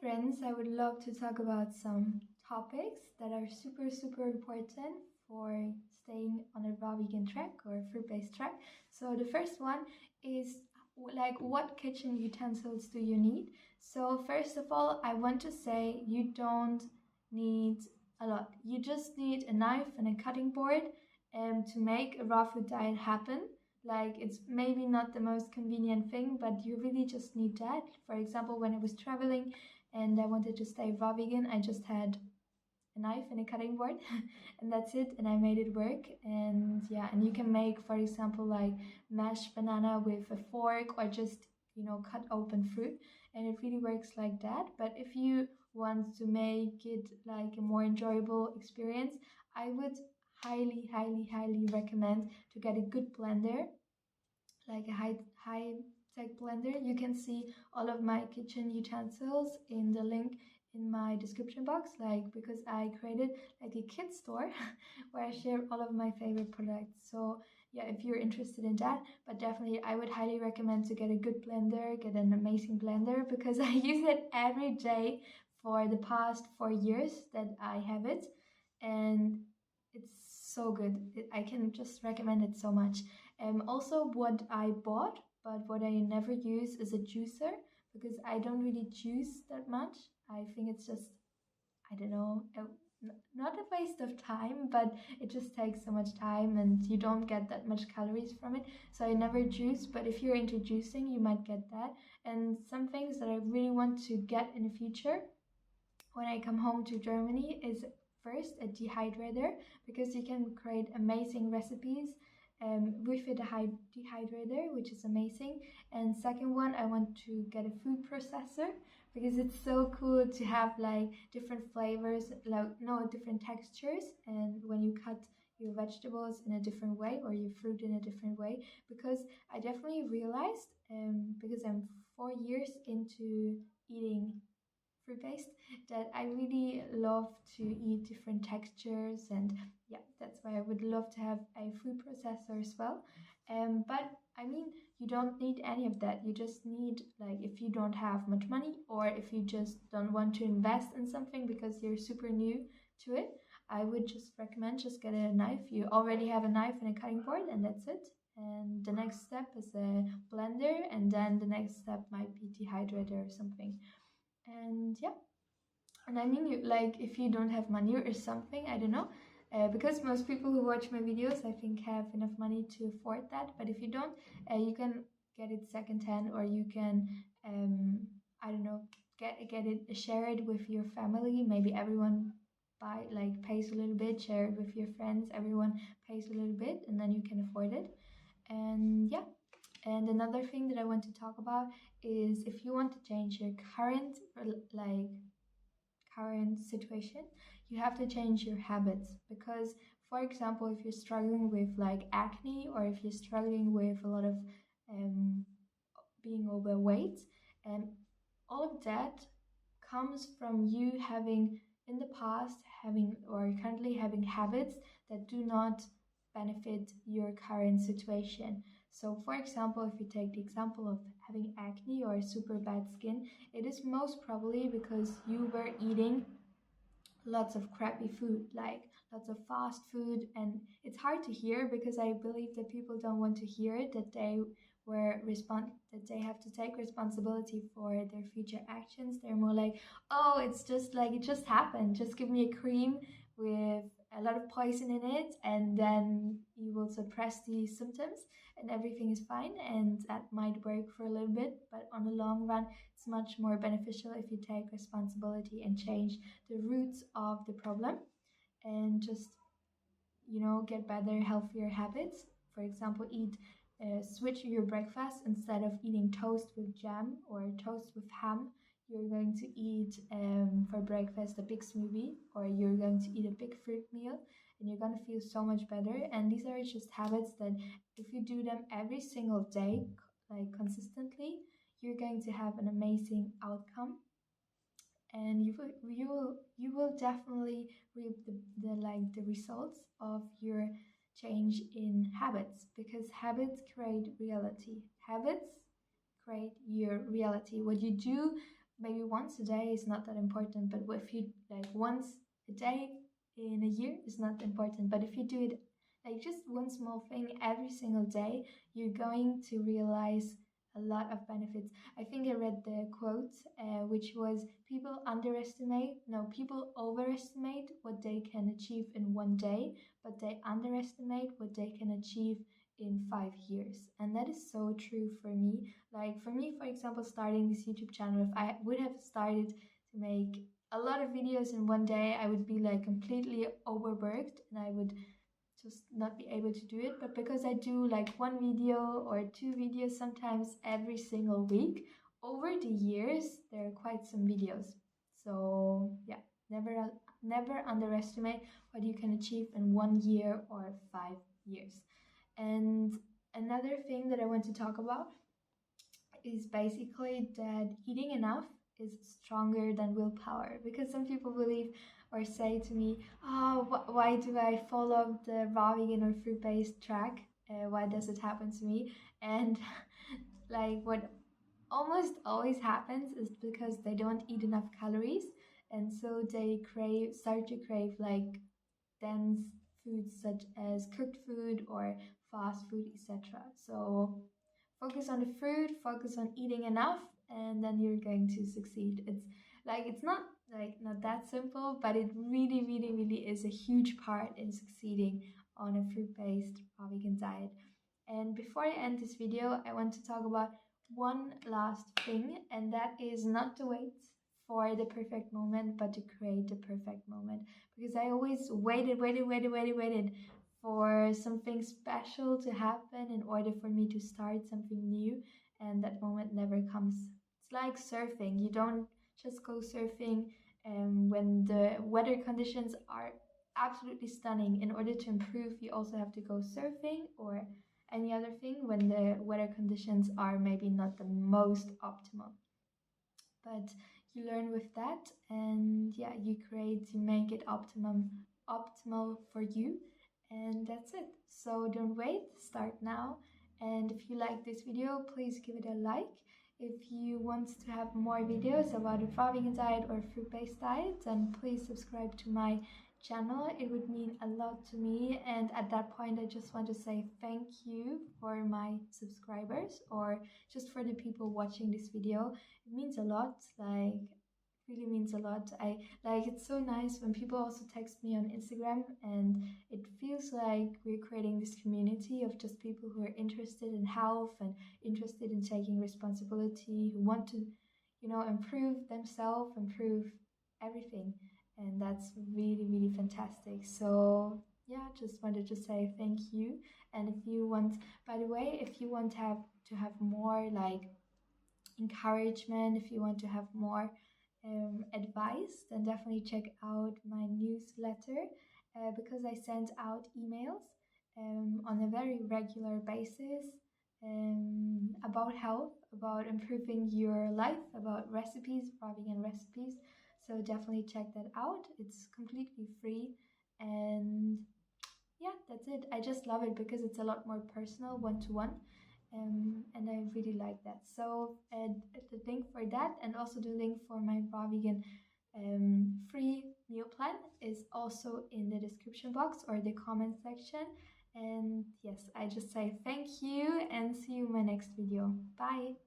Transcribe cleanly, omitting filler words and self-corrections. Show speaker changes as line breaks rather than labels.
friends, I would love to talk about some topics that are super important for staying on a raw vegan track or fruit-based track. So the first one is like what kitchen utensils do you need? So first of all, I want to say you don't need a lot. You just need a knife and a cutting board to make a raw food diet happen. Like it's maybe not the most convenient thing, but you really just need that. For example, when I was traveling and I wanted to stay raw vegan, I just had a knife and a cutting board and that's it, and I made it work. And yeah, and you can make, for example, like mashed banana with a fork or just cut open fruit, and it really works like that. But if you want to make it like a more enjoyable experience, I would highly recommend to get a good blender, like a high tech blender. You can see all of my kitchen utensils in the link in my description box, like because I created like a kit store where I share all of my favorite products. So yeah, if you're interested in that, but definitely I would highly recommend to get a good blender, get an amazing blender, because I use it every day for the past 4 years that I have it, and it's so good. I can just recommend it so much. Also, what I bought, but what I never use, is a juicer, because I don't really juice that much. I think it's just, I don't know, not a waste of time, but it just takes so much time and you don't get that much calories from it. So I never juice, but if you're into juicing, you might get that. And some things that I really want to get in the future when I come home to Germany is first a dehydrator, because you can create amazing recipes with a dehydrator, which is amazing. And second one, I want to get a food processor, because it's so cool to have like different flavors, like no different textures, and when you cut your vegetables in a different way or your fruit in a different way. Because I definitely realized, because I'm 4 years into eating fruit based, that I really love to eat different textures, and yeah, that's why I would love to have a food processor as well. But I mean, you don't need any of that. You just need, like, if you don't have much money or if you just don't want to invest in something because you're super new to it, I would just recommend just get a knife. You already have a knife and a cutting board, and that's it. And the next step is a blender, and then the next step might be dehydrator or something. And yeah, and I mean, you like, if you don't have money or something, I don't know, because most people who watch my videos, I think, have enough money to afford that. But if you don't, you can get it secondhand, or you can, I don't know, get it, share it with your family. Maybe everyone buy, like, pays a little bit, share it with your friends. Everyone pays a little bit, and then you can afford it. And yeah. And another thing that I want to talk about is, if you want to change your current situation, you have to change your habits. Because, for example, if you're struggling with like acne, or if you're struggling with a lot of um, being overweight, and all of that comes from you having, in the past, having or currently having habits that do not benefit your current situation. So for example, if you take the example of having acne or super bad skin, it is most probably because you were eating lots of crappy food, like lots of fast food. And it's hard to hear, because I believe that people don't want to hear it, that that they have to take responsibility for their future actions. They're more like, oh, it's just like, it just happened, just give me a cream with a lot of poison in it, and then you will suppress the symptoms and everything is fine. And that might work for a little bit, but on the long run, it's much more beneficial if you take responsibility and change the roots of the problem, and just, get better, healthier habits. For example, switch your breakfast. Instead of eating toast with jam or toast with ham, you're going to eat, for breakfast, a big smoothie, or you're going to eat a big fruit meal, and you're going to feel so much better. And these are just habits that, if you do them every single day, like consistently, you're going to have an amazing outcome. And you will definitely reap the results of your change in habits, because habits create reality. Habits create your reality. What you do maybe once a day is not that important, but if you like once a day in a year is not important. But if you do it like just one small thing every single day, you're going to realize a lot of benefits. I think I read the quote, which was people overestimate what they can achieve in one day, but they underestimate what they can achieve in 5 years. And that is so true for me. Like for me, for example, starting this YouTube channel, if I would have started to make a lot of videos in one day, I would be like completely overworked and I would just not be able to do it. But because I do like one video or two videos sometimes every single week, over the years there are quite some videos. So yeah, never underestimate what you can achieve in 1 year or 5 years. And another thing that I want to talk about is basically that eating enough is stronger than willpower, because some people believe or say to me, oh, why do I follow the raw vegan or fruit based track? Why does it happen to me? And like what almost always happens is because they don't eat enough calories, and so they start to crave like dense foods such as cooked food or fast food, etc. So focus on the fruit, focus on eating enough, and then you're going to succeed. It's not not that simple, but it really is a huge part in succeeding on a fruit-based vegan diet. And before I end this video, I want to talk about one last thing, and that is not to wait for the perfect moment, but to create the perfect moment. Because I always waited for something special to happen in order for me to start something new, and that moment never comes. It's like surfing. You don't just go surfing when the weather conditions are absolutely stunning. In order to improve, you also have to go surfing or any other thing when the weather conditions are maybe not the most optimal. But you learn with that, and yeah, you make it optimal for you, and that's it. So don't wait, start now. And if you like this video, please give it a like. If you want to have more videos about a raw vegan diet or fruit-based diet, then please subscribe to my channel. It would mean a lot to me. And at that point, I just want to say thank you for my subscribers, or just for the people watching this video. It means a lot, like really means a lot. I like it's so nice when people also text me on Instagram, and it feels like we're creating this community of just people who are interested in health and interested in taking responsibility, who want to, improve themselves, improve everything. And that's really fantastic. So yeah, just wanted to say thank you. And if you want, by the way, if you want to have more like encouragement, if you want to have more advice, then definitely check out my newsletter, because I send out emails on a very regular basis about health, about improving your life, about recipes, raw vegan recipes. So definitely check that out. It's completely free. And yeah, that's it. I just love it because it's a lot more personal, one to one. And I really like that. So the link for that, and also the link for my raw vegan free meal plan, is also in the description box or the comment section. And yes, I just say thank you and see you in my next video. Bye.